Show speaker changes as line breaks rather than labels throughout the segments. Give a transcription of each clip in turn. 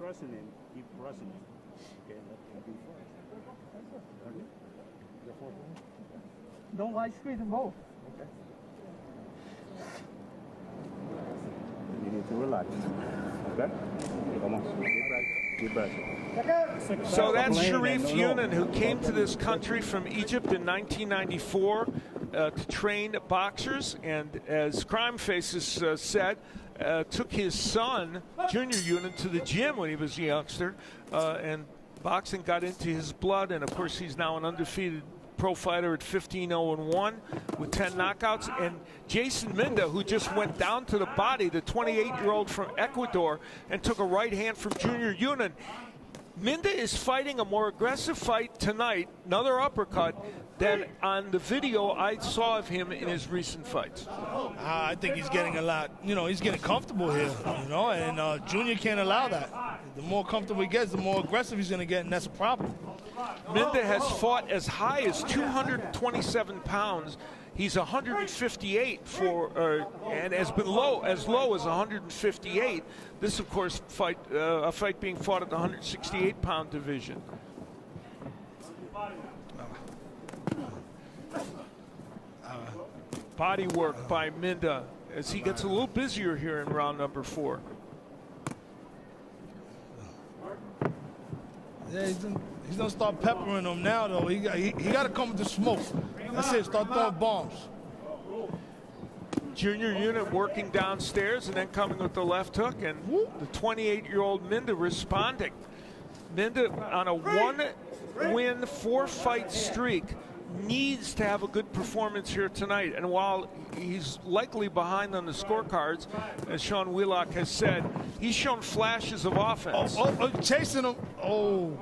pressing him. Keep pressing him. Okay, let him be first. Okay. The fourth one?
Don't like squeeze them both.
Okay. You need to relax. Okay? Come on. Get back.
So that's Sharif Yunan, who came to this country from Egypt in 1994 to train boxers, and as Crime Faces said, took his son, Junior Yunan, to the gym when he was a youngster, and boxing got into his blood, and of course he's now an undefeated pro fighter at 15-0-1 with 10 knockouts. And Jason Minda, who just went down to the body, the 28-year-old from Ecuador, and took a right hand from Junior Yunan. Minda is fighting a more aggressive fight tonight, another uppercut, than on the video I saw of him in his recent fights.
I think he's getting a lot, he's getting comfortable here, and Junior can't allow that. The more comfortable he gets, the more aggressive he's going to get, and that's a problem.
Minda has fought as high as 227 pounds. He's 158 and has been as low as 158. This, of course, a fight being fought at the 168-pound division. Body work by Minda as he gets a little busier here in round number 4.
Yeah, he's gonna start peppering them now, though. He got to come with the smoke. That's it. Start throwing bombs.
Junior Yunan working downstairs and then coming with the left hook, and the 28-year-old Minda responding. Minda on a 1-win, 4-fight streak needs to have a good performance here tonight. And while he's likely behind on the scorecards, as Sean Wheelock has said, he's shown flashes of offense.
Oh, chasing him. Oh.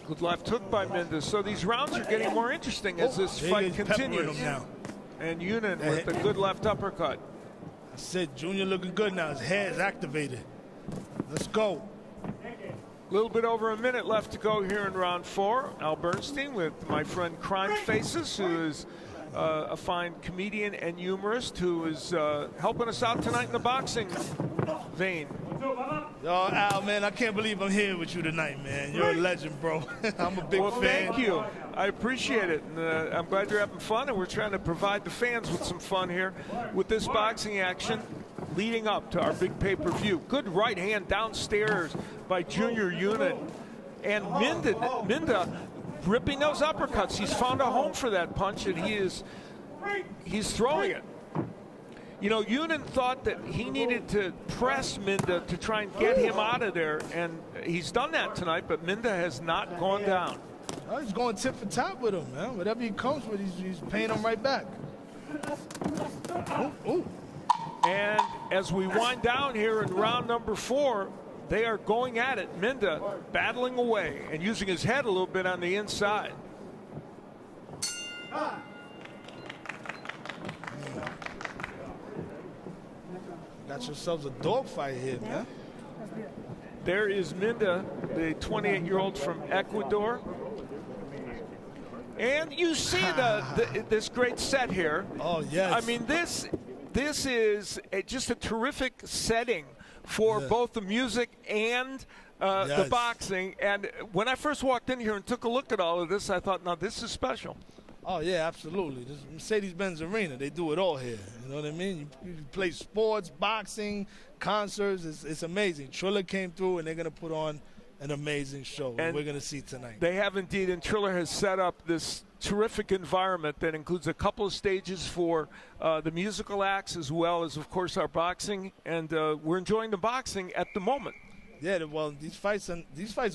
Good left hook by Minda. So these rounds are getting more interesting as this fight continues. And Yunan with a good left uppercut.
I said Junior looking good now. His head is activated. Let's go.
A little bit over a minute left to go here in round 4. Al Bernstein with my friend Crime Faces, who is a fine comedian and humorist who is helping us out tonight in the boxing vein.
Yo, Al, man, I can't believe I'm here with you tonight, man. You're a legend, bro. I'm a big fan.
Thank you. I appreciate it. And, I'm glad you're having fun, and we're trying to provide the fans with some fun here with this boxing action leading up to our big pay-per-view. Good right hand downstairs by Junior Yunan. And Minda ripping those uppercuts. He's found a home for that punch, and he's throwing it. Yunan thought that he needed to press Minda to try and get him out of there, and he's done that tonight, but Minda has not gone down.
Oh, he's going tit for tat with him, man. Whatever he comes with, he's paying him right back. Ooh.
And as we wind down here in round number 4, they are going at it. Minda battling away and using his head a little bit on the inside.
Got yourselves a dogfight here, man.
There is Minda, the 28-year-old from Ecuador. And you see this great set here.
Oh, yes.
I mean, this is just a terrific setting for both the music and the boxing. And when I first walked in here and took a look at all of this, I thought, now this is special.
Oh, yeah, absolutely. This Mercedes-Benz Arena, they do it all here. You know what I mean? You play sports, boxing, concerts. It's amazing. Triller came through, and they're going to put on an amazing show. And we're going to see tonight.
They have indeed, and Triller has set up this terrific environment that includes a couple of stages for the musical acts as well as, of course, our boxing. And we're enjoying the boxing at the moment.
Yeah, well, these fights are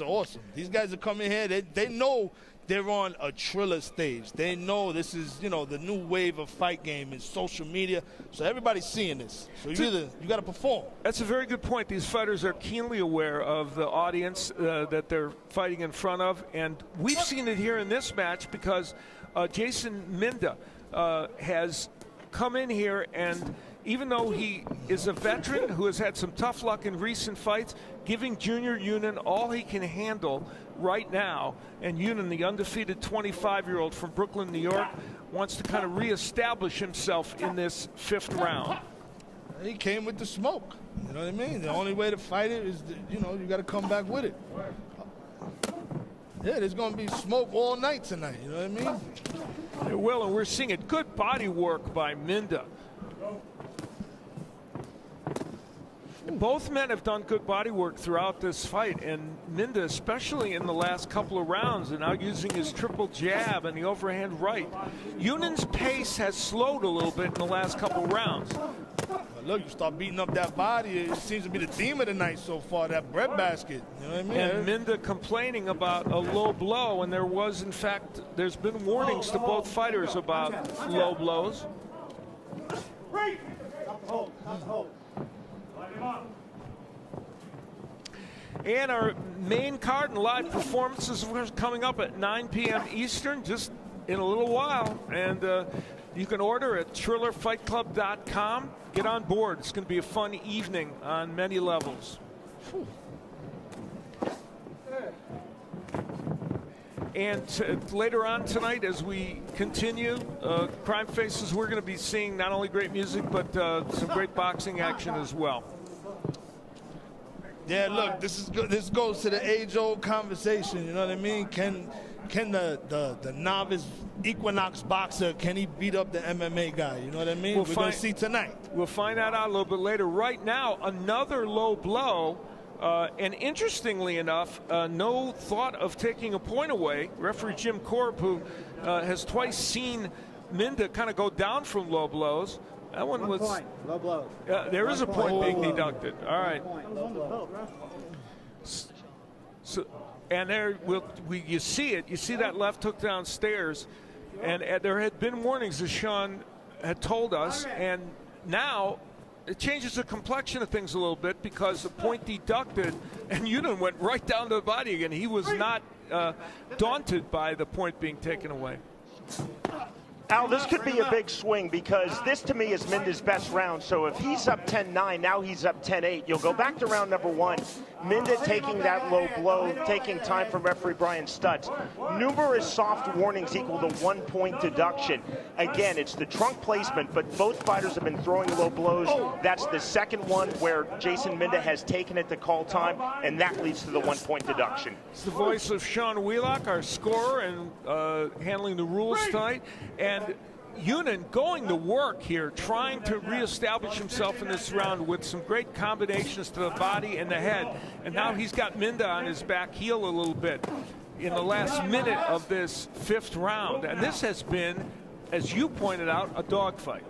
awesome. These guys are coming here. They know they're on a Triller stage. They know this is, the new wave of fight game is social media. So everybody's seeing this. So you got to perform.
That's a very good point. These fighters are keenly aware of the audience that they're fighting in front of. And we've seen it here in this match because Jason Minda has come in here and even though he is a veteran who has had some tough luck in recent fights, giving Junior Yunin all he can handle right now. And Yunin, the undefeated 25-year-old from Brooklyn, New York, wants to kind of reestablish himself in this 5th round.
He came with the smoke. You know what I mean? The only way to fight it is, you got to come back with it. Yeah, there's going to be smoke all night tonight. You know what I mean?
There will, and we're seeing it. Good body work by Minda. Both men have done good body work throughout this fight, and Minda, especially in the last couple of rounds, and now using his triple jab and the overhand right. Yunin's pace has slowed a little bit in the last couple of rounds.
But look, you start beating up that body, it seems to be the theme of the night so far, that breadbasket. You know what I mean?
And Minda complaining about a low blow, and there was, in fact, there's been warnings to both fighters about low blows. And our main card and live performances are coming up at 9 p.m. Eastern, just in a little while. And you can order at ThrillerFightClub.com. Get on board. It's going to be a fun evening on many levels. And later on tonight, as we continue, Crime Faces, we're going to be seeing not only great music, but some great boxing action as well.
Yeah, look, this goes to the age-old conversation. You know what I mean? Can the novice Equinox boxer, can he beat up the MMA guy? You know what I mean? We're going to see tonight.
We'll find that out a little bit later. Right now, another low blow. And interestingly enough, no thought of taking a point away. Referee Jim Korb, who has twice seen Minda kind of go down from low blows. That one was
low blows.
There is a point being deducted. All right. So, and there, you see it. You see that left hook downstairs, and there had been warnings, as Sean had told us, and now it changes the complexion of things a little bit because the point deducted, and Yunin went right down to the body again. He was not daunted by the point being taken away.
Al, this could be a big swing because this, to me, is Minda's best round. So if he's up 10-9, now he's up 10-8. You'll go back to round number 1. Minda taking that low blow, taking time from referee Brian Stutz. Numerous soft warnings equal to 1-point deduction. Again, it's the trunk placement, but both fighters have been throwing low blows. That's the second one where Jason Minda has taken it to call time, and that leads to the 1-point deduction.
It's the voice of Sean Wheelock, our scorer, and handling the rules tonight. And Yunin going to work here, trying to reestablish himself in this round with some great combinations to the body and the head. And now he's got Minda on his back heel a little bit in the last minute of this 5th round. And this has been, as you pointed out, a dogfight.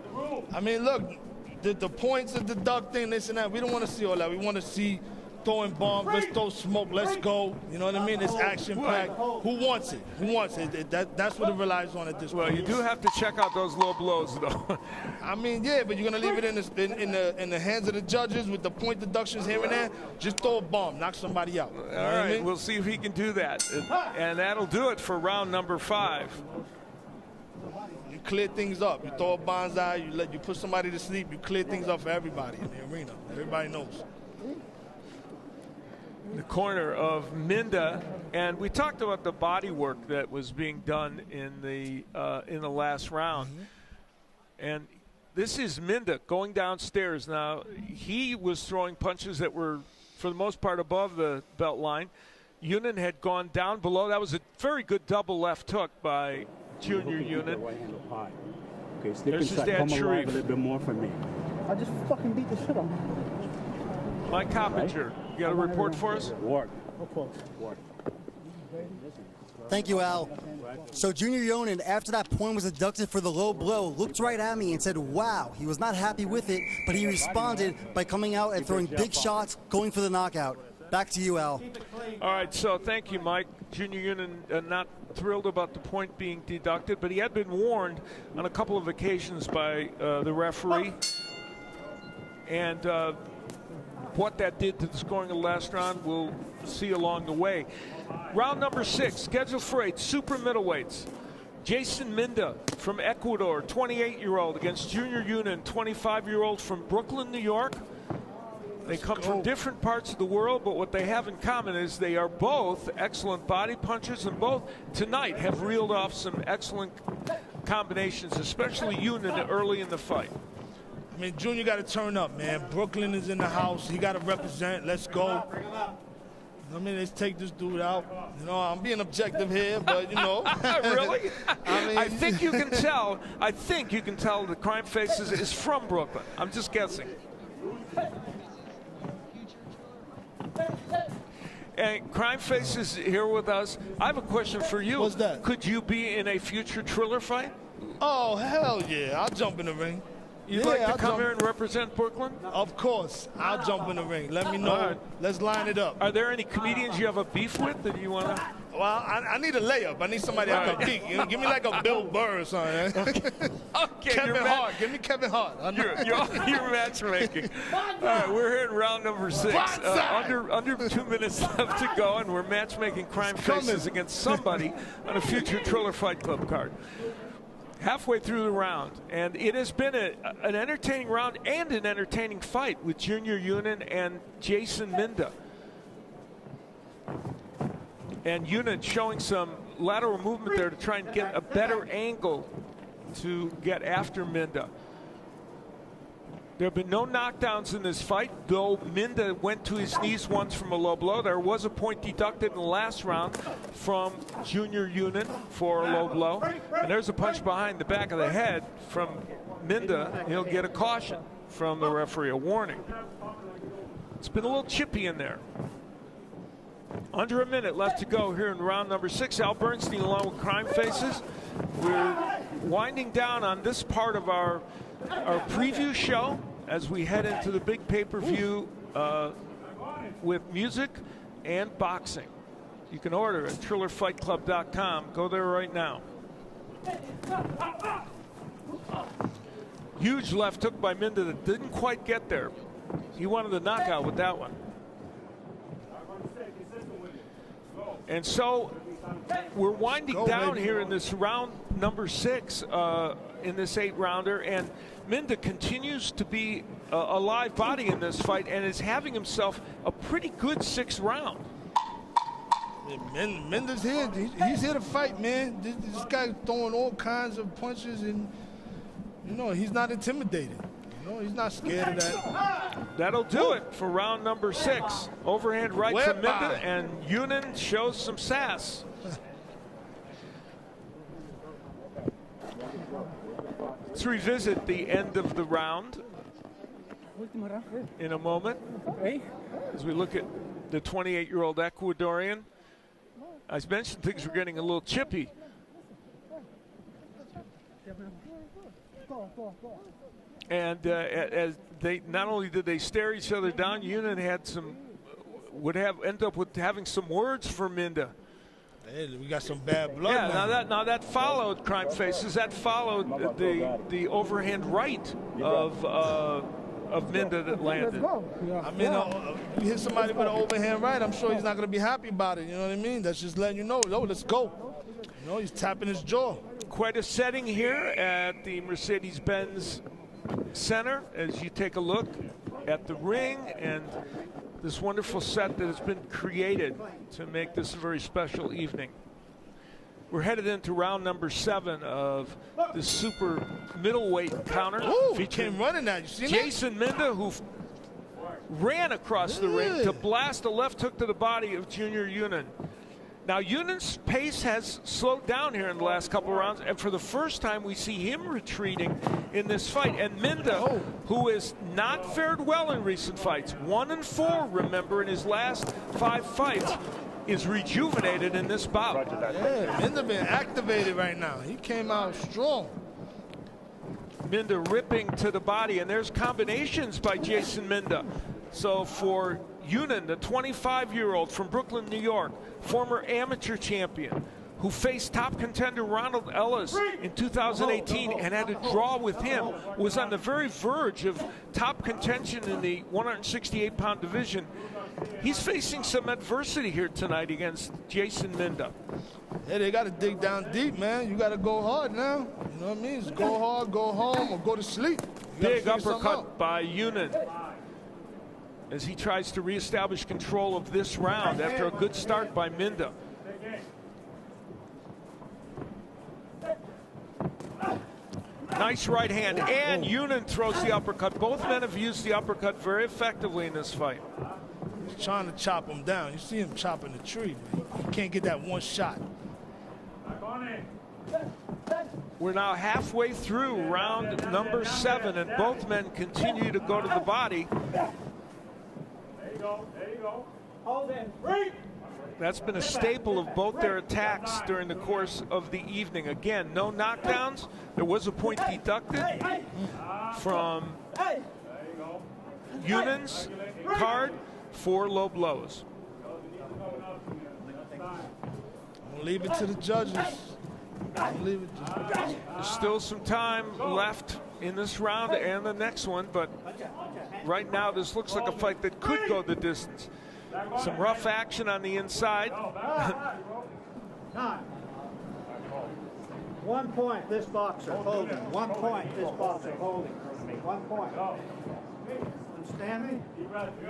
I mean, look, the points of deducting, this and that, we don't want to see all that. We want to see throwing bombs, let's throw smoke, let's go. You know what I mean? It's action-packed. Who wants it? Who wants it? That's what it relies on at this point.
Well, you do have to check out those low blows, though.
I mean, yeah, but you're going to leave it in the hands of the judges with the point deductions here and there. Just throw a bomb, knock somebody out.
All right, we'll see if he can do that. And that'll do it for round number 5.
You clear things up. You throw a bonsai, you put somebody to sleep, you clear things up for everybody in the arena. Everybody knows.
The corner of Minda, and we talked about the body work that was being done in the last round. And this is Minda going downstairs. Now, he was throwing punches that were, for the most part, above the belt line. Yunin had gone down below. That was a very good double left hook by Junior Yunin.
Okay,
there's his dad, Sharif.
A little bit more for me.
I just fucking beat the shit out of him.
Mike Coppinger, you got a report for us?
Ward.
Thank you, Al. So Junior Yunin, after that point was deducted for the low blow, looked right at me and said, wow. He was not happy with it, but he responded by coming out and throwing big shots, going for the knockout. Back to you, Al.
All right, so thank you, Mike. Junior Yunin not thrilled about the point being deducted, but he had been warned on a couple of occasions by the referee. And what that did to the scoring of the last round, we'll see along the way. Round number 6, scheduled for 8 super middleweights. Jason Minda from Ecuador, 28-year-old, against Junior Yunin, 25-year-old from Brooklyn, New York. They come from different parts of the world, but what they have in common is they are both excellent body punchers, and both tonight have reeled off some excellent combinations, especially Yunin early in the fight.
I mean, Junior got to turn up, man. Brooklyn is in the house. He got to represent. Let's go. I mean, let's take this dude out. You know, I'm being objective here, but, you know.
Really?
I mean,
I think you can tell. I think you can tell the Crime Faces is from Brooklyn. I'm just guessing. And Crime Face is here with us. I have a question for you.
What's that?
Could you be in a future Triller fight?
Oh, hell yeah. I'll jump in the ring.
You'd like to come here and represent Brooklyn?
Of course. I'll jump in the ring. Let me know.
All right.
Let's line it up.
Are there any comedians you have a beef with that you want to?
Well, I need a layup. I need somebody I can beat. You know, give me like a Bill Burr or something.
Okay,
Kevin Hart. Give me Kevin Hart.
You're matchmaking. All right, we're here in round number 6. Under 2 minutes left to go, and we're matchmaking Crime Faces against somebody on a future Triller Fight Club card. Halfway through the round, and it has been an entertaining round and an entertaining fight with Junior Yunin and Jason Minda. And Yunin showing some lateral movement there to try and get a better angle to get after Minda. There have been no knockdowns in this fight, though Minda went to his knees once from a low blow. There was a point deducted in the last round from Junior Yunin for a low blow. And there's a punch behind the back of the head from Minda. He'll get a caution from the referee, a warning. It's been a little chippy in there. Under a minute left to go here in round number 6. Al Bernstein along with Crime Faces. We're winding down on this part of our preview show as we head into the big pay-per-view with music and boxing. You can order at TrillerFightClub.com. Go there right now. Huge left hook by Minda that didn't quite get there. He wanted the knockout with that one. And so we're winding down here in this round number 6 in this 8-rounder, and Minda continues to be a live body in this fight and is having himself a pretty good 6th round.
Minda's here. He's here to fight, man. This guy throwing all kinds of punches, and, you know, he's not intimidated. You know, he's not scared of that.
That'll do it for round number 6. Overhand right from Minda, and Yunin shows some sass. Let's revisit the end of the round in a moment as we look at the 28-year-old Ecuadorian. I mentioned things were getting a little chippy. And as they not only did they stare each other down, Yunin had end up with having some words for Minda.
Hey, we got some bad blood.
Yeah, now that followed Crime Faces. That followed the overhand right of Minda that landed.
I mean, you hit somebody with an overhand right, I'm sure he's not going to be happy about it. You know what I mean? That's just letting you know, yo, let's go. You know, he's tapping his jaw.
Quite a setting here at the Mercedes-Benz Center as you take a look at the ring and this wonderful set that has been created to make this a very special evening. We're headed into round number 7 of the super middleweight counter.
He came running at you. See
Jason Minda, who ran across the ring to blast a left hook to the body of Junior Yunin. Now, Yunin's pace has slowed down here in the last couple of rounds, and for the first time, we see him retreating in this fight. And Minda, who has not fared well in recent fights, 1-4, remember, in his last 5 fights, is rejuvenated in this bout.
Yeah, Minda been activated right now. He came out strong.
Minda ripping to the body, and there's combinations by Jason Minda. So for Yunin, the 25-year-old from Brooklyn, New York, former amateur champion, who faced top contender Ronald Ellis in 2018 and had to draw with him, was on the very verge of top contention in the 168-pound division. He's facing some adversity here tonight against Jason Minda.
Yeah, they got to dig down deep, man. You got to go hard now. You know what I mean? It's go hard, go home, or go to sleep.
Big uppercut by Yunin as he tries to reestablish control of this round after a good start by Minda. Nice right hand, and Yunin throws the uppercut. Both men have used the uppercut very effectively in this fight.
He's trying to chop him down. You see him chopping the tree, man. He can't get that one shot.
We're now halfway through round number 7, and both men continue to go to the body.
There you go. There you go. Hold in. Breathe.
That's been a staple of both their attacks during the course of the evening. Again, no knockdowns. There was a point deducted from Yunin's card for low blows.
I'll leave it to the judges. I'll leave it to the judges.
There's still some time left in this round and the next one, but right now this looks like a fight that could go the distance. Some rough action on the inside.
9. 1 point, this boxer holding. 1 point, this boxer holding. 1 point. Understand me?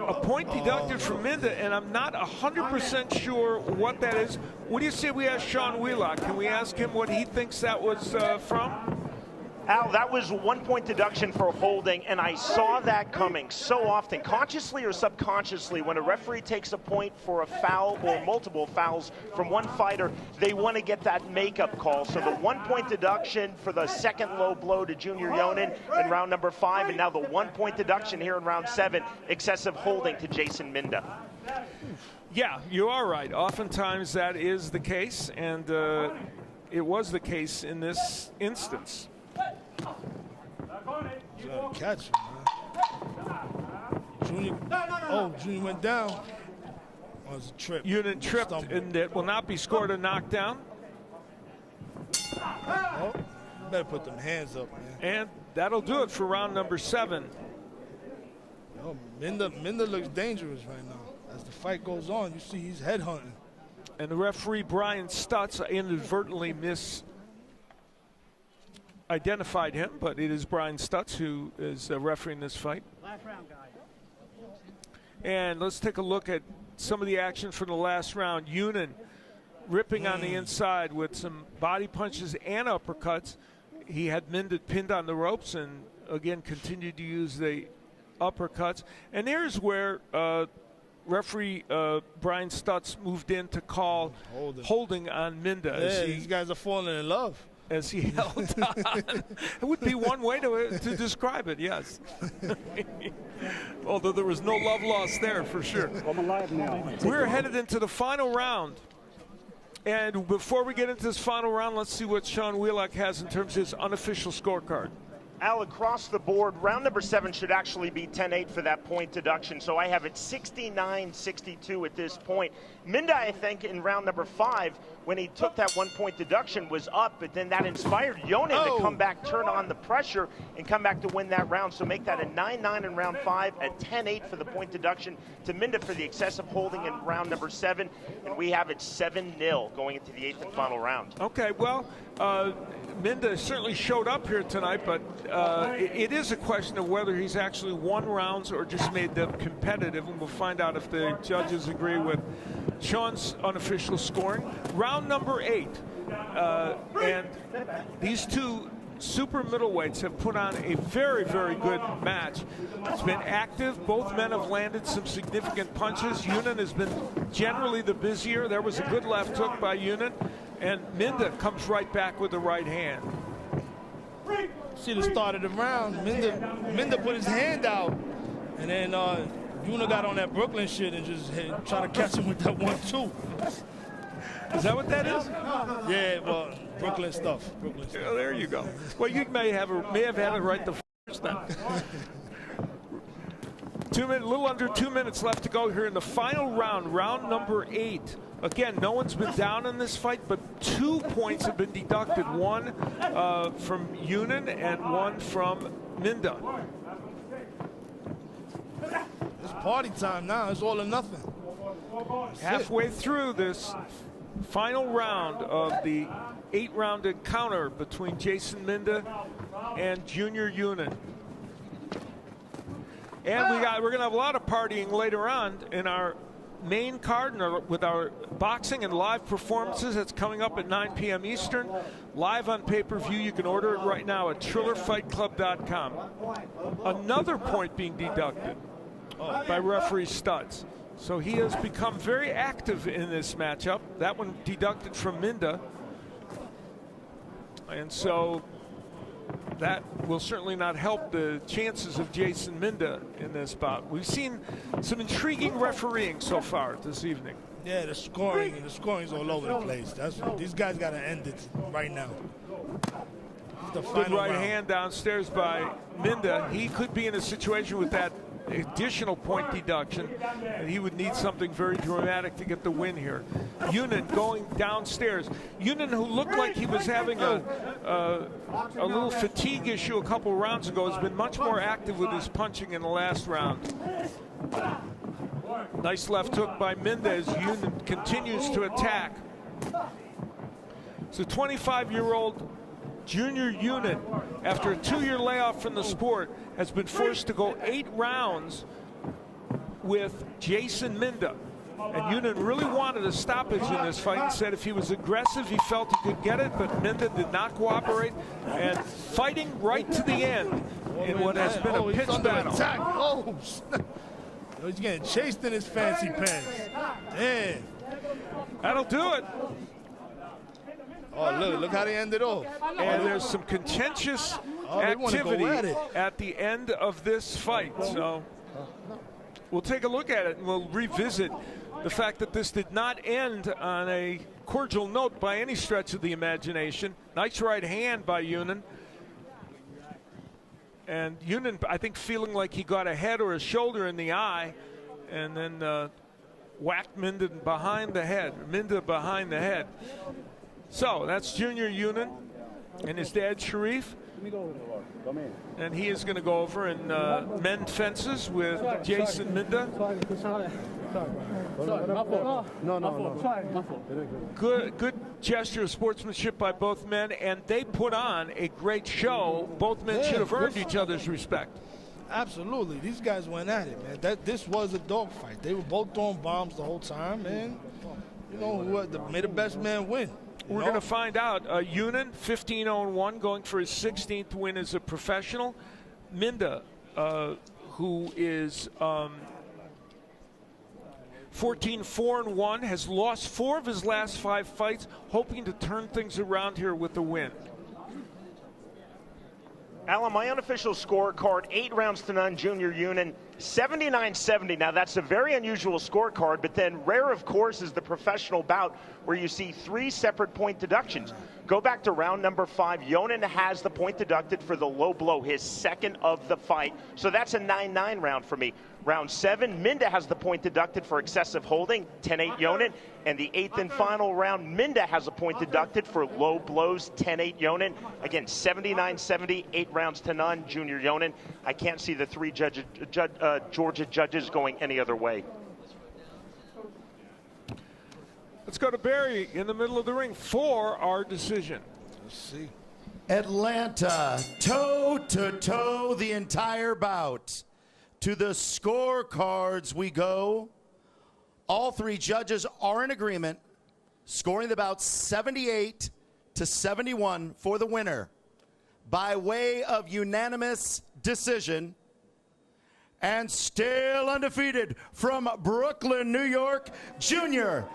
A point deducted from Minda, and I'm not 100% sure what that is. What do you say we ask Sean Wheelock? Can we ask him what he thinks that was from?
Al, that was 1 point deduction for holding, and I saw that coming so often, consciously or subconsciously. When a referee takes a point for a foul or multiple fouls from one fighter, they want to get that makeup call. So the 1 point deduction for the second low blow to Junior Yonin in round number 5, and now the 1 point deduction here in round 7, excessive holding to Jason Minda.
Yeah, you are right. Oftentimes that is the case, and it was the case in this instance.
Catch him, man. Junior, oh, Junior went down. Oh, it was a trip.
Yunin tripped, and it will not be scored a knockdown.
Oh, you better put them hands up, man.
And that'll do it for round number 7.
Oh, Minda looks dangerous right now. As the fight goes on, you see he's headhunting.
And the referee, Brian Stutz, inadvertently identified him, but it is Brian Stutz who is refereeing this fight.
Last round, guys.
And let's take a look at some of the action from the last round. Yunin ripping on the inside with some body punches and uppercuts. He had Minda pinned on the ropes and, again, continued to use the uppercuts. And here's where referee Brian Stutz moved in to call holding on Minda.
Yeah, these guys are falling in love.
As he held on. It would be one way to describe it, yes. Although there was no love lost there for sure.
I'm alive now.
We're headed into the final round. And before we get into this final round, let's see what Sean Wheelock has in terms of his unofficial scorecard.
Al, across the board, round number 7 should actually be 10-8 for that point deduction. So I have it 69-62 at this point. Minda, I think, in round number 5, when he took that 1 point deduction, was up, but then that inspired Yonin to come back, turn on the pressure, and come back to win that round. So make that a 9-9 in round 5, a 10-8 for the point deduction to Minda for the excessive holding in round number 7, and we have it 7-0 going into the 8th and final round.
Okay, well, Minda certainly showed up here tonight, but it is a question of whether he's actually won rounds or just made them competitive, and we'll find out if the judges agree with Sean's unofficial scoring. Round number 8, and these two super middleweights have put on a very, very good match. It's been active. Both men have landed some significant punches. Yunin has been generally the busier. There was a good left hook by Yunin, and Minda comes right back with the right hand.
See the start of the round, Minda put his hand out, and then Yunin got on that Brooklyn shit and just try to catch him with that 1-2.
Is that what that is?
Yeah, well, Brooklyn stuff.
Yeah, there you go. Well, you may have had it right the first time. A little under 2 minutes left to go here in the final round, round number 8. Again, no one's been down in this fight, but 2 points have been deducted. One from Yunin and one from Minda.
It's party time now. It's all or nothing.
Halfway through this final round of the 8-round encounter between Jason Minda and Junior Yunin. And we're going to have a lot of partying later on in our main card with our boxing and live performances. That's coming up at 9 p.m. Eastern, live on pay-per-view. You can order it right now at TrillerFightClub.com. Another point being deducted by referee Studs. So he has become very active in this matchup. That one deducted from Minda. And so that will certainly not help the chances of Jason Minda in this bout. We've seen some intriguing refereeing so far this evening.
Yeah, the scoring's all over the place. These guys got to end it right now. The
Good
final
right
round.
hand downstairs by Minda. He could be in a situation with that additional point deduction, and he would need something very dramatic to get the win here. Yunin going downstairs. Yunin, who looked like he was having a little fatigue issue a couple rounds ago, has been much more active with his punching in the last round. Nice left hook by Minda as Yunin continues to attack. So 25-year-old Junior Yunin, after a 2-year layoff from the sport, has been forced to go 8 rounds with Jason Minda. And Yunin really wanted a stoppage in this fight and said if he was aggressive, he felt he could get it, but Minda did not cooperate, and fighting right to the end in what has been a pitched battle.
Oh, he's getting chased in his fancy pants. Man.
That'll do it.
Oh, look how they ended off.
And there's some contentious activity at the end of this fight. So we'll take a look at it and we'll revisit the fact that this did not end on a cordial note by any stretch of the imagination. Nice right hand by Yunin. And Yunin, I think, feeling like he got a head or a shoulder in the eye, and then whacked Minda behind the head. So that's Junior Yunin and his dad Sharif. And he is going to go over and mend fences with Jason Minda. Good gesture of sportsmanship by both men, and they put on a great show. Both men should have earned each other's respect.
Absolutely. These guys went at it, man. This was a dogfight. They were both throwing bombs the whole time, man. You know, may the best man win.
We're going to find out. Yunin, 15-0-1, going for his 16th win as a professional. Minda, who is 14-4-1, has lost 4 of his last 5 fights, hoping to turn things around here with a win.
Alan, my unofficial scorecard, 8 rounds to none, Junior Yunin, 79-70. Now, that's a very unusual scorecard, but then rare, of course, is the professional bout where you see 3 separate point deductions. Go back to round number 5. Yunin has the point deducted for the low blow, his second of the fight. So that's a 9-9 round for me. Round 7, Minda has the point deducted for excessive holding, 10-8 Yunin. And the 8th and final round, Minda has a point deducted for low blows, 10-8 Yunin. Again, 79-70, 8 rounds to none, Junior Yunin. I can't see the 3 Georgia judges going any other way.
Let's go to Barry in the middle of the ring for our decision.
Let's see.
Atlanta, toe-to-toe the entire bout. To the scorecards we go. All 3 judges are in agreement, scoring the bout 78-71 for the winner by way of unanimous decision. And still undefeated from Brooklyn, New York, Junior,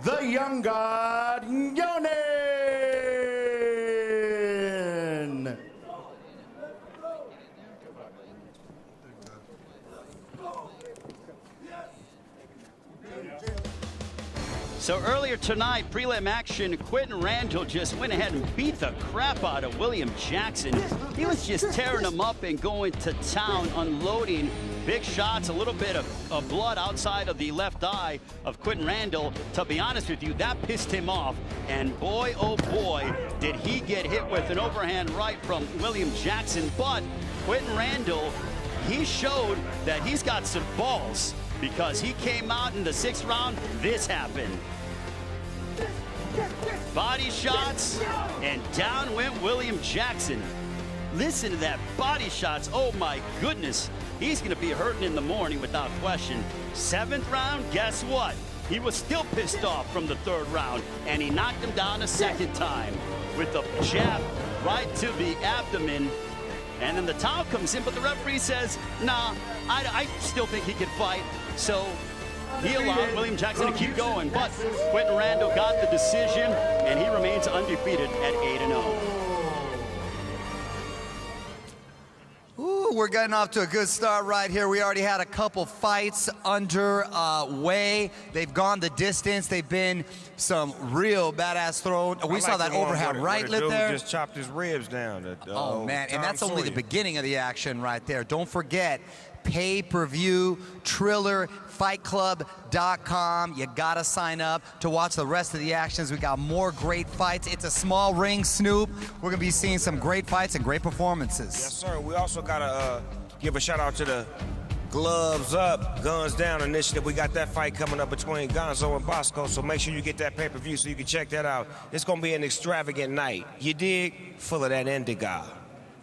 the Young God, Yunin.
So earlier tonight, prelim action, Quentin Randall just went ahead and beat the crap out of William Jackson. He was just tearing him up and going to town, unloading big shots, a little bit of blood outside of the left eye of Quentin Randall. To be honest with you, that pissed him off. And boy, oh boy, did he get hit with an overhand right from William Jackson. But Quentin Randall, he showed that he's got some balls, because he came out in the 6th round, this happened. body shots, and down went William Jackson. Listen to that body shots. Oh my goodness. He's going to be hurting in the morning without question. 7th round, guess what? He was still pissed off from the 3rd round, and he knocked him down a 2nd time with a jab right to the abdomen. And then the towel comes in, but the referee says, nah, I still think he can fight. So he allowed William Jackson to keep going. But Quentin Randall got the decision, and he remains undefeated at 8-0.
Ooh, we're getting off to a good start right here. We already had a couple fights underway. They've gone the distance. They've been some real badass throw. We saw that overhand right lip there.
Just chopped his ribs down.
Oh, man, and that's only the beginning of the action right there. Don't forget, pay-per-view, Triller, FightClub.com. You gotta sign up to watch the rest of the actions. We got more great fights. It's a small ring, Snoop. We're gonna be seeing some great fights and great performances.
Yes, sir. We also gotta give a shout out to the Gloves Up, Guns Down initiative. We got that fight coming up between Gonzo and Bosco, so make sure you get that pay-per-view so you can check that out. It's gonna be an extravagant night. You dig? Full of that indigo.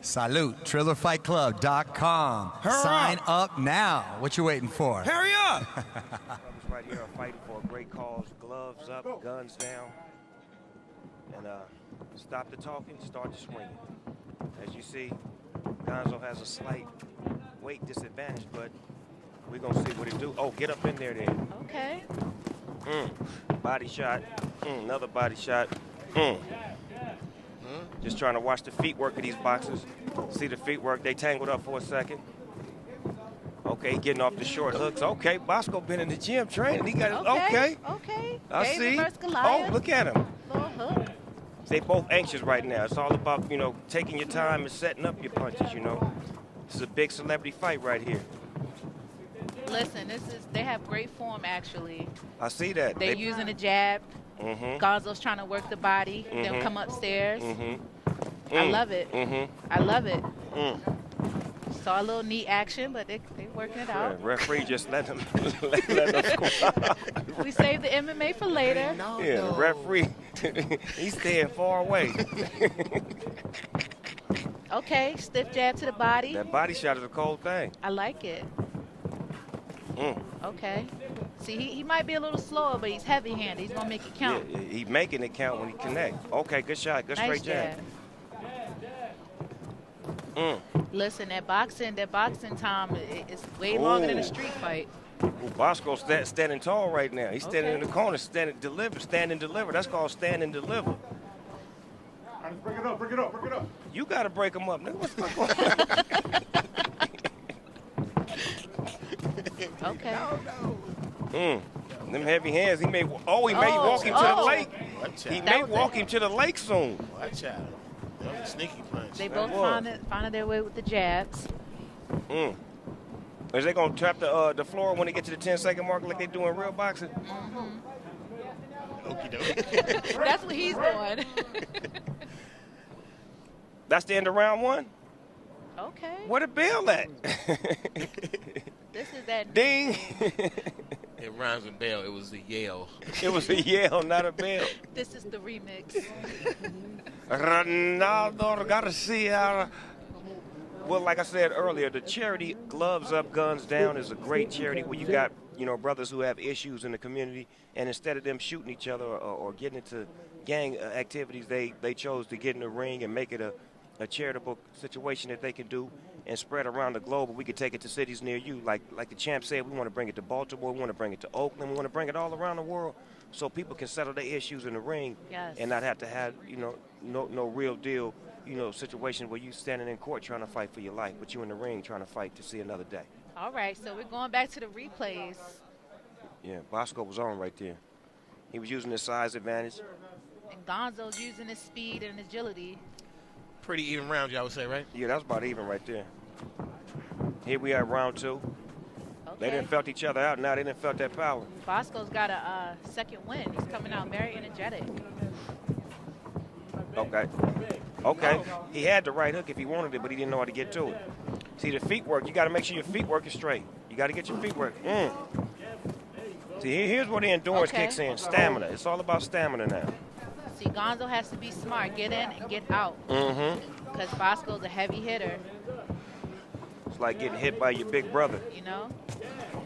Salute. TrillerFightClub.com. Sign up now. What you waiting for?
Hurry up! Right here are fighting for a great cause. Gloves up, guns down. And stop the talking, start the swinging. As you see, Gonzo has a slight weight disadvantage, but we're going to see what it do. Oh, get up in there then.
Okay.
Body shot. Another body shot. Just trying to watch the feet work of these boxers. See the feet work. They tangled up for a second. Okay, getting off the short hooks. Okay, Bosco been in the gym training. He got it. Okay.
Okay.
I
David
see.
versus Goliath.
Oh, look at him.
Little hook.
They both anxious right now. It's all about, taking your time and setting up your punches, This is a big celebrity fight right here.
Listen, they have great form actually.
I see that.
They're using a jab. Gonzo's trying to work the body, then come upstairs. I love it. I love it. Saw a little neat action, but they're working it out.
Yeah, referee just let them score.
We saved the MMA for later.
The referee, he's staying far away.
Okay, stiff jab to the body.
That body shot is a cold thing.
I like it. Okay. See, he might be a little slower, but he's heavy-handed. He's going to make it count.
Yeah, he's making it count when he connects. Okay, good shot. Good
nice
straight jab.
Listen, that boxing time is way longer than a street fight.
Ooh, Bosco's standing tall right now. He's standing in the corner, stand and deliver. That's called stand and deliver.
Bring it up, bring it up, bring it up.
You got to break him up, nigga. What's going on?
Okay.
Them heavy hands. He may walk him to the lake. He may walk him to the lake soon.
Watch out. Sneaky punch.
They both finding their way with the jabs.
Is they gonna tap the floor when they get to the 10-second mark like they do in real boxing?
Okie doke.
That's what he's doing.
That's the end of round 1?
Okay.
Where the bell at?
This is that.
Ding.
It rhymes with bell. It was a yell.
It was a yell, not a bell.
This is the remix.
Ronaldo Garcia. Well, like I said earlier, the charity Gloves Up, Guns Down is a great charity where you got, brothers who have issues in the community, and instead of them shooting each other or getting into gang activities, they chose to get in the ring and make it a charitable situation that they can do and spread around the globe. We could take it to cities near you. Like the champ said, we want to bring it to Baltimore, we want to bring it to Oakland, we want to bring it all around the world so people can settle their issues in the ring and not have to have, no real deal, situation where you standing in court trying to fight for your life, but you in the ring trying to fight to see another day.
All right, so we're going back to the replays.
Yeah, Bosco was on right there. He was using his size advantage.
And Gonzo's using his speed and agility.
Pretty even round, y'all would say, right?
Yeah, that's about even right there. Here we are, round 2.
Okay.
They didn't felt each other out. Now they didn't felt that power.
Bosco's got a second win. He's coming out very energetic.
Okay. He had the right hook if he wanted it, but he didn't know how to get to it. See, the feet work. You got to make sure your feet working straight. You got to get your feet working. See, here's where the endurance kicks in. Stamina. It's all about stamina now.
See, Gonzo has to be smart. Get in and get out. Because Bosco's a heavy hitter.
It's like getting hit by your big brother.
You know?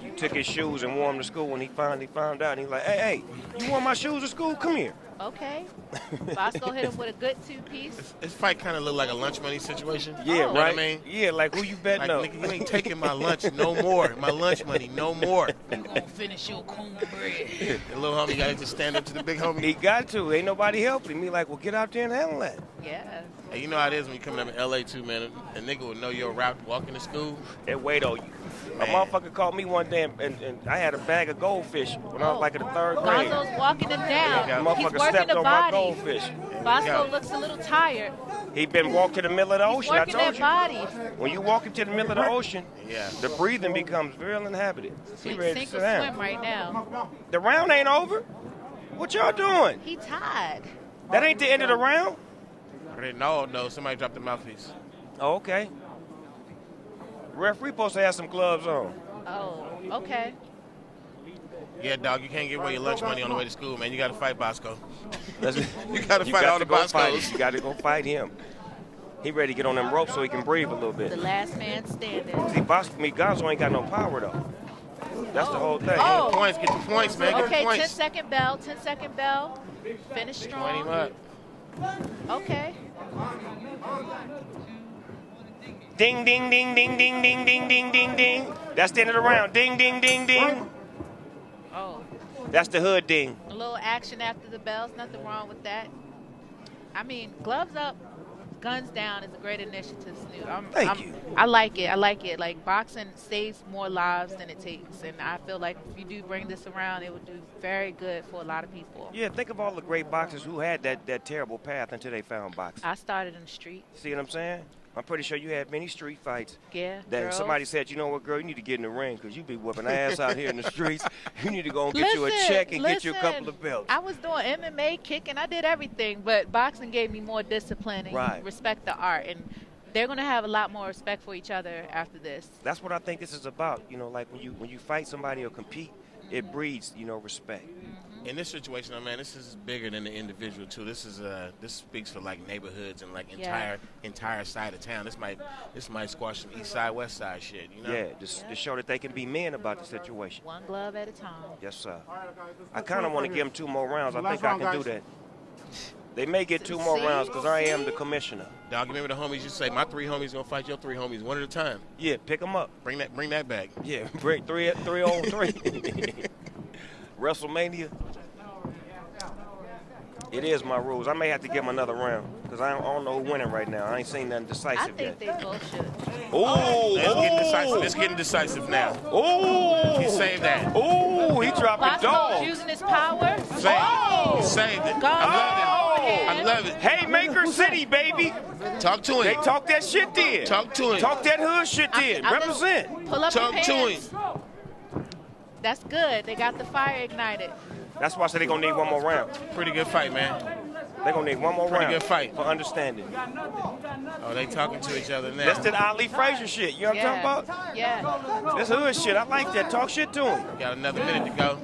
You took his shoes and wore them to school when he finally found out. And he's like, hey, you wore my shoes to school? Come here.
Okay. Bosco hit him with a good two-piece.
This fight kind of look like a lunch money situation.
Yeah,
You know
right.
what I mean?
Yeah, like who you betting
Like,
on?
nigga, you ain't taking my lunch no more. My lunch money no more.
You gonna finish your cornbread.
The little homie got to just stand up to the big homie.
He got to. Ain't nobody helping him. He like, well, get out there and handle that.
Yeah.
Hey, you know how it is when you coming up in L.A. too, man. A nigga will know your route walking to school.
And wait, a motherfucker called me one day, and I had a bag of goldfish when I was like in the 3rd grade.
Gonzo's walking him down.
That
He's
motherfucker
working
stepped
the
on my
body.
goldfish.
Bosco looks a little tired.
He been walking to the middle of the ocean. I
Working
told
that
you.
body.
When you walk into the middle of the ocean,
Yeah.
the breathing becomes very inhabited. He ready to
Sink
sit
or
down.
swim right now.
The round ain't over. What y'all doing?
He tied.
That ain't the end of the round?
No, somebody dropped the mouthpiece.
Oh, okay. Referee supposed to have some gloves on.
Oh, okay.
Yeah, dog, you can't give away your lunch money on the way to school, man. You got to fight Bosco.
You
got to fight all the
go fight
Boscos.
him. You got to go fight him. He ready to get on them ropes so he can breathe a little bit.
The last man standing.
See, Gonzo ain't got no power, though. That's the whole thing.
Oh.
Get the points, man. Get
Okay,
the points.
10-second bell, 10-second bell. Finish strong.
20 him up.
Okay.
Ding, ding, ding, ding, ding, ding, ding, ding, ding, ding. That's the end of the round. Ding, ding, ding, ding.
Oh,
That's the hood ding.
a little action after the bells. Nothing wrong with that. I mean, gloves up, guns down is a great initiative, Snoop.
Thank you.
I like it. I like it. Like, boxing saves more lives than it takes. And I feel like if you do bring this around, it would do very good for a lot of people.
Yeah, think of all the great boxers who had that terrible path until they found boxing.
I started in the street.
See what I'm saying? I'm pretty sure you had many street fights.
Yeah,
That
girls.
somebody said, you know what, girl, you need to get in the ring because you be whooping ass out here in the streets. You need to go and get you a check and get you a couple of belts.
I was doing MMA, kicking. I did everything. But boxing gave me more discipline and
Right.
respect the art. And they're going to have a lot more respect for each other after this.
That's what I think this is about. You know, like when you fight somebody or compete, it breeds, respect.
In this situation, man, this is bigger than the individual too. This speaks for like neighborhoods and like entire side of town. This might squash some east side, west side shit. You know?
Yeah, just to show that they can be men about the situation.
One glove at a time.
Yes, sir. I kind of want to give them 2 more rounds. I think I can do that. They may get 2 more rounds because I am the commissioner.
Dog, remember the homies you say, my 3 homies gonna fight your 3 homies one at a time.
Yeah, pick them up.
Bring that back.
Yeah, bring 3 on 3. WrestleMania. It is my rules. I may have to give them another round because I don't know who's winning right now. I ain't seen nothing
I
decisive
think
yet.
they both should.
Oh,
Let's get decisive now.
Oh,
He saved that.
Oh, he dropping
Bosco's
dogs.
using his power.
He saved it. I love it.
Haymaker City, baby.
Talk to him.
They talk that shit then.
Talk to him.
Talk that hood shit then.
I'm
Represent.
Pull up
Talk
your
to
pants.
him.
That's good. They got the fire ignited.
That's why I said they're going to need 1 more round.
Pretty good fight, man.
They're going to need 1 more
Pretty
round.
good fight.
For understanding.
Oh, they talking to each other now.
That's that Ali Frazier shit. You know what I'm talking about?
Yeah.
This hood shit. I like that. Talk shit to him.
Got another minute to go.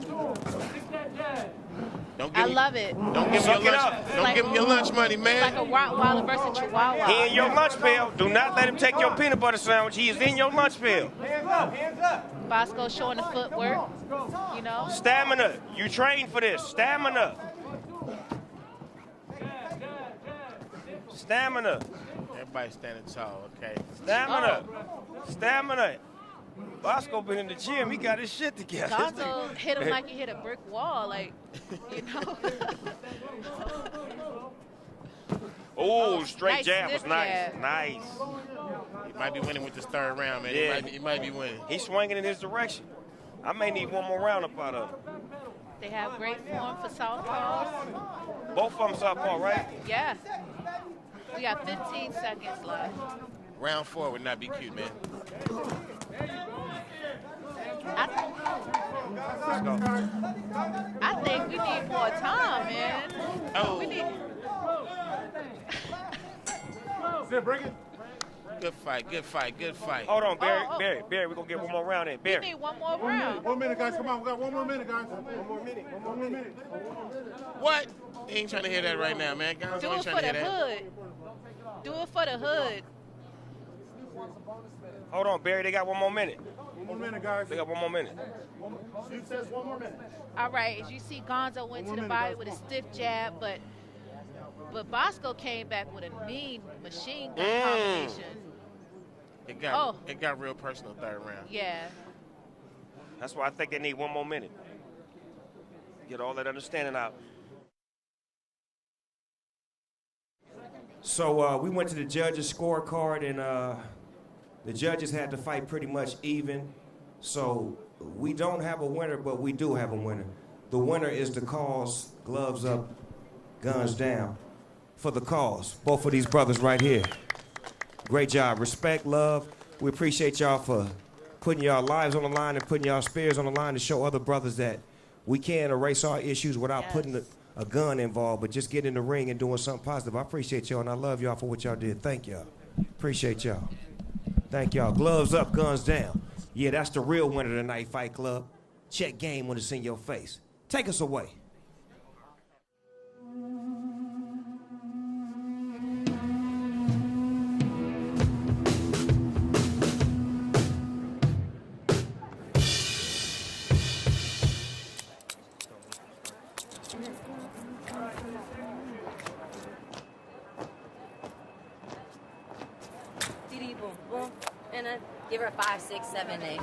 I love it.
Don't give him your lunch. Don't give him your lunch money,
It's
man.
like a Rottweiler versus Chihuahua.
He in your lunch pail. Do not let him take your peanut butter sandwich. He is in your lunch pail.
Bosco showing the footwork. You know.
Stamina. You train for this. Stamina. Stamina.
Everybody standing tall, okay?
Stamina. Stamina. Bosco been in the gym. He got his shit together.
Gonzo hit him like he hit a brick wall. Like, you know.
Oh, straight
nice
jab was
stiff
nice.
jab.
Nice.
He might be winning with this 3rd round, man.
Yeah.
He might be winning.
He's swinging in his direction. I may need 1 more round up out of him.
They have great form for southpaws.
Both of them southpaw, right?
Yeah. We got 15 seconds left.
Round 4 would not be cute, man.
I think we need more time, man.
Oh.
We need.
Bring it.
Good fight, good fight, good fight.
Hold on, Barry. Barry, we're going to get one more round in.
We
Barry.
need one more round.
1 minute, guys. Come on. We got 1 more minute, guys. One more minute.
What? He ain't trying to hear that right now, man. Guys
Do
ain't
it
trying
for
to
the
hear that.
hood. Do it for the hood.
Hold on, Barry. They got 1 more minute.
1 more minute, guys.
They got 1 more minute.
Snoop says 1 more minute.
All right, as you see, Gonzo went to the body with a stiff jab, but Bosco came back with a mean machine gun combination.
It got real personal third round.
Yeah.
That's why I think they need 1 more minute. Get all that understanding out.
So we went to the judges' scorecard, and the judges had the fight pretty much even. So we don't have a winner, but we do have a winner. The winner is the cause, gloves up, guns down. For the cause, both of these brothers right here. Great job. Respect, love. We appreciate y'all for putting y'all lives on the line and putting y'all spears on the line to show other brothers that we can erase our issues without putting a gun involved, but just getting in the ring and doing something positive. I appreciate y'all, and I love y'all for what y'all did. Thank y'all. Appreciate y'all. Thank y'all. Gloves up, guns down. Yeah, that's the real winner tonight, Fight Club. Check game when it's in your face. Take us away.
Boom, boom, and give her a 5, 6, 7, 8.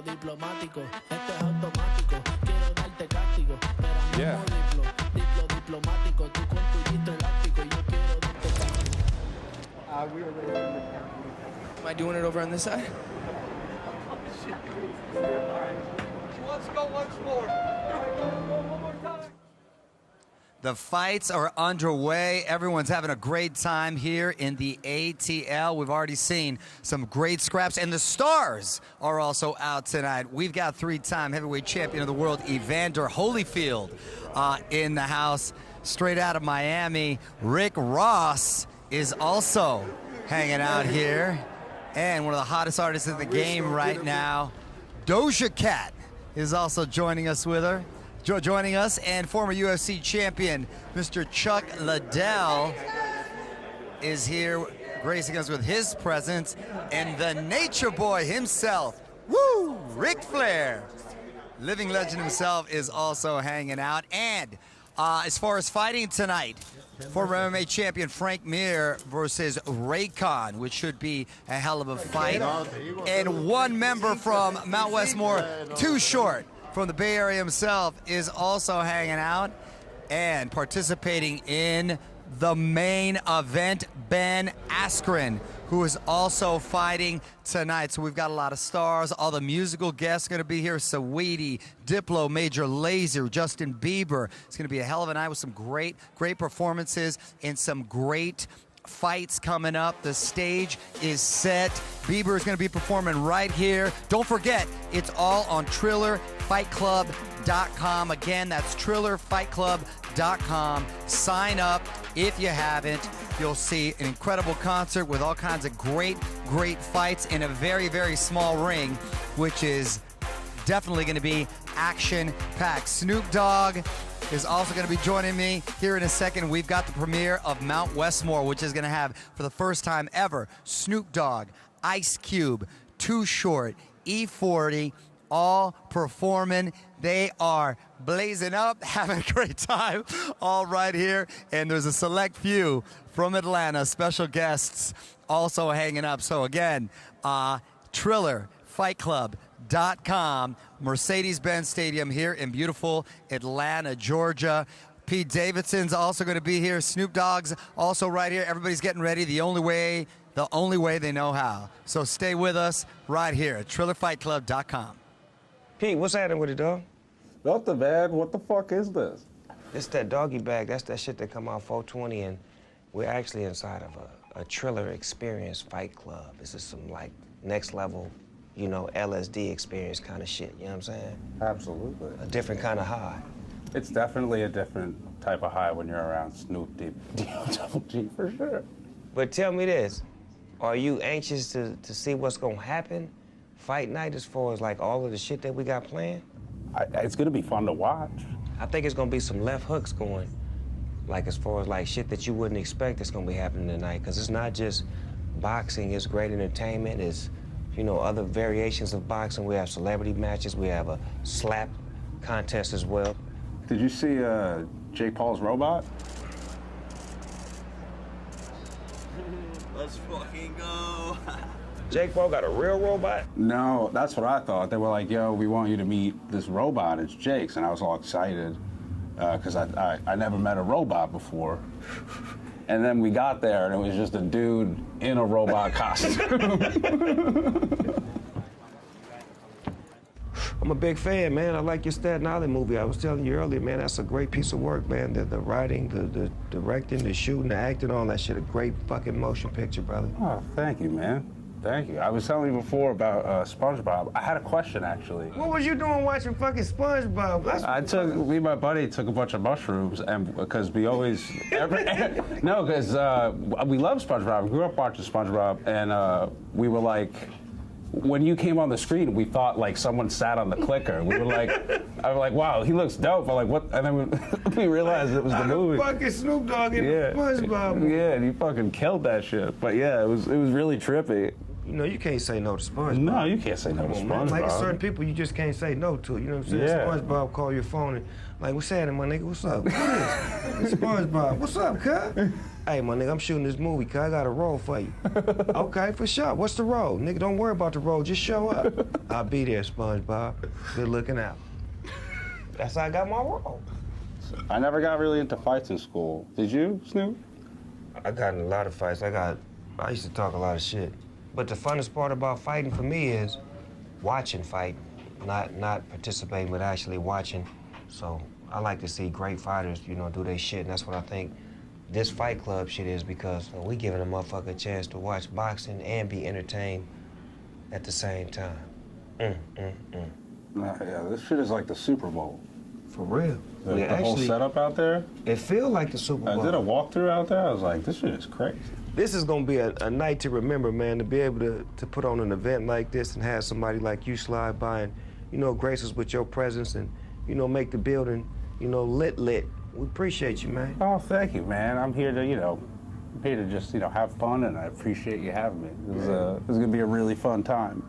Diplomático, esto es automático. Quiero darte castigo, pero diplomático. Tu cuerpo elástico, yo quiero darte castigo.
Am I doing it over on this side?
Let's go once more.
The fights are underway. Everyone's having a great time here in the ATL. We've already seen some great scraps, and the stars are also out tonight. We've got 3-time heavyweight champion of the world, Evander Holyfield, in the house. Straight out of Miami, Rick Ross is also hanging out here. And one of the hottest artists in the game right now, Doja Cat, is also joining us and former UFC champion Mr. Chuck Liddell is here gracing us with his presence, and the Nature Boy himself, woo, Ric Flair, living legend himself, is also hanging out. And as far as fighting tonight, former MMA champion Frank Mir versus Raycon, which should be a hell of a fight. And one member from Mount Westmore, Too Short, from the Bay Area himself, is also hanging out. And participating in the main event, Ben Askren, who is also fighting tonight. So we've got a lot of stars. All the musical guests are going to be here. Saweetie, Diplo, Major Lazer, Justin Bieber. It's going to be a hell of a night with some great performances and some great fights coming up. The stage is set. Bieber is going to be performing right here. Don't forget, it's all on TrillerFightClub.com. Again, that's TrillerFightClub.com. Sign up if you haven't. You'll see an incredible concert with all kinds of great fights in a very, very small ring, which is definitely going to be action-packed. Snoop Dogg is also going to be joining me here in a second. We've got the premiere of Mount Westmore, which is going to have, for the first time ever, Snoop Dogg, Ice Cube, Too Short, E40, all performing. They are blazing up, having a great time, all right here. And there's a select few from Atlanta, special guests also hanging up. So again, TrillerFightClub.com, Mercedes-Benz Stadium here in beautiful Atlanta, Georgia. Pete Davidson's also going to be here. Snoop Dogg's also right here. Everybody's getting ready the only way they know how. So stay with us right here at TrillerFightClub.com.
Pete, what's happening with it, dog?
Nothing, man. What the fuck is this?
It's that doggy bag. That's that shit that come out 420, and we're actually inside of a Triller Experience Fight Club. This is some, like, next level, you know, LSD experience kind of shit, you know what I'm saying?
Absolutely.
A different kind of high.
It's definitely a different type of high when you're around Snoop D-O-double-G for sure.
But tell me this, are you anxious to see what's gonna happen fight night as far as like all of the shit that we got planned?
It's gonna be fun to watch.
I think it's gonna be some left hooks going, like as far as like shit that you wouldn't expect that's gonna be happening tonight, because it's not just boxing, it's great entertainment, it's, you know, other variations of boxing. We have celebrity matches, we have a slap contest as well.
Did you see Jake Paul's robot?
Let's fucking go.
Jake Paul got a real robot?
No, that's what I thought. They were like, yo, we want you to meet this robot. It's Jake's. And I was all excited because I never met a robot before. And then we got there, and it was just a dude in a robot costume.
I'm a big fan, man. I like your Staten Island movie. I was telling you earlier, man, that's a great piece of work, man. The writing, the directing, the shooting, the acting, all that shit. A great fucking motion picture, brother.
Oh, thank you, man. Thank you. I was telling you before about SpongeBob. I had a question, actually.
What was you doing watching fucking SpongeBob?
Me and my buddy took a bunch of mushrooms, and because we always, no, because we love SpongeBob. We grew up watching SpongeBob, and we were like, when you came on the screen, we thought like someone sat on the clicker. We were like, I was like, wow, he looks dope. I'm like, what? And then we realized it was the movie.
Fucking Snoop Dogg in SpongeBob.
Yeah, and he fucking killed that shit. But yeah, it was really trippy.
You know, you can't say no to SpongeBob.
No, you can't say no to SpongeBob.
Like certain people, you just can't say no to. You know what I'm saying?
Yeah.
SpongeBob call your phone and like, what's happening, my nigga? What's up? What is? It's SpongeBob. What's up, cuz? Hey, my nigga, I'm shooting this movie, cuz I got a role for you. Okay, for sure. What's the role? Nigga, don't worry about the role. Just show up. I'll be there, SpongeBob. Good looking out. That's how I got my role.
I never got really into fights in school. Did you, Snoop?
I got in a lot of fights. I used to talk a lot of shit. But the funnest part about fighting for me is watching fight, not participating, but actually watching. So I like to see great fighters, you know, do their shit, and that's what I think this Fight Club shit is, because we giving a motherfucker a chance to watch boxing and be entertained at the same time.
Yeah, this shit is like the Super Bowl.
For real.
The whole setup out there?
It feel like the Super Bowl.
I did a walkthrough out there. I was like, this shit is crazy.
This is gonna be a night to remember, man, to be able to put on an event like this and have somebody like you slide by and, you know, grace us with your presence and, you know, make the building, you know, lit. We appreciate you, man.
Oh, thank you, man. I'm here to, you know, just, you know, have fun, and I appreciate you having me. This is gonna be a really fun time.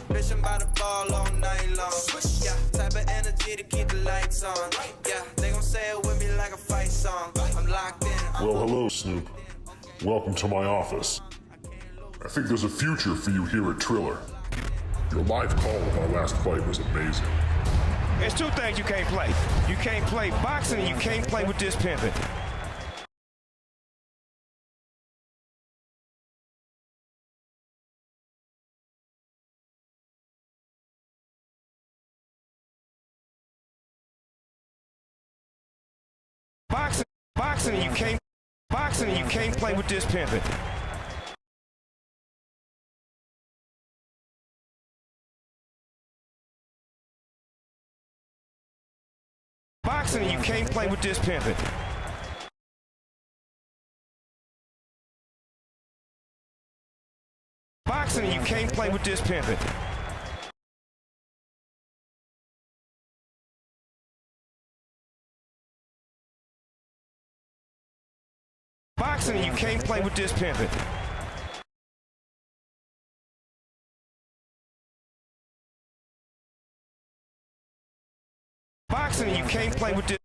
Bitchin' by the ball all night long. Yeah, type of energy to keep the lights on. Yeah, they gon' say it with me like a fight song. I'm locked in.
Well, hello, Snoop. Welcome to my office. I think there's a future for you here at Triller. Your live call of our last fight was amazing.
There's two things you can't play. You can't play boxing, and you can't play with this pimping. Boxing, and you can't play with this pimping. Boxing, and you can't play with this pimping. Boxing, and you can't play with this pimping. Boxing, and you can't play with this pimping. Boxing, and you can't play with this.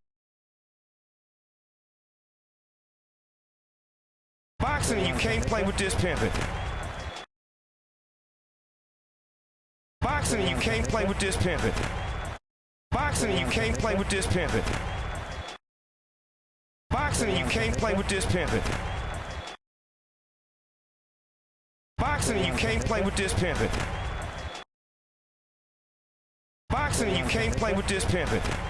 Boxing, you can't play with this pimping. Boxing, you can't play with this pimping. Boxing, you can't play with this pimping. Boxing, you can't play with this pimping. Boxing, you can't play with this pimping. Boxing, you can't play with this pimping.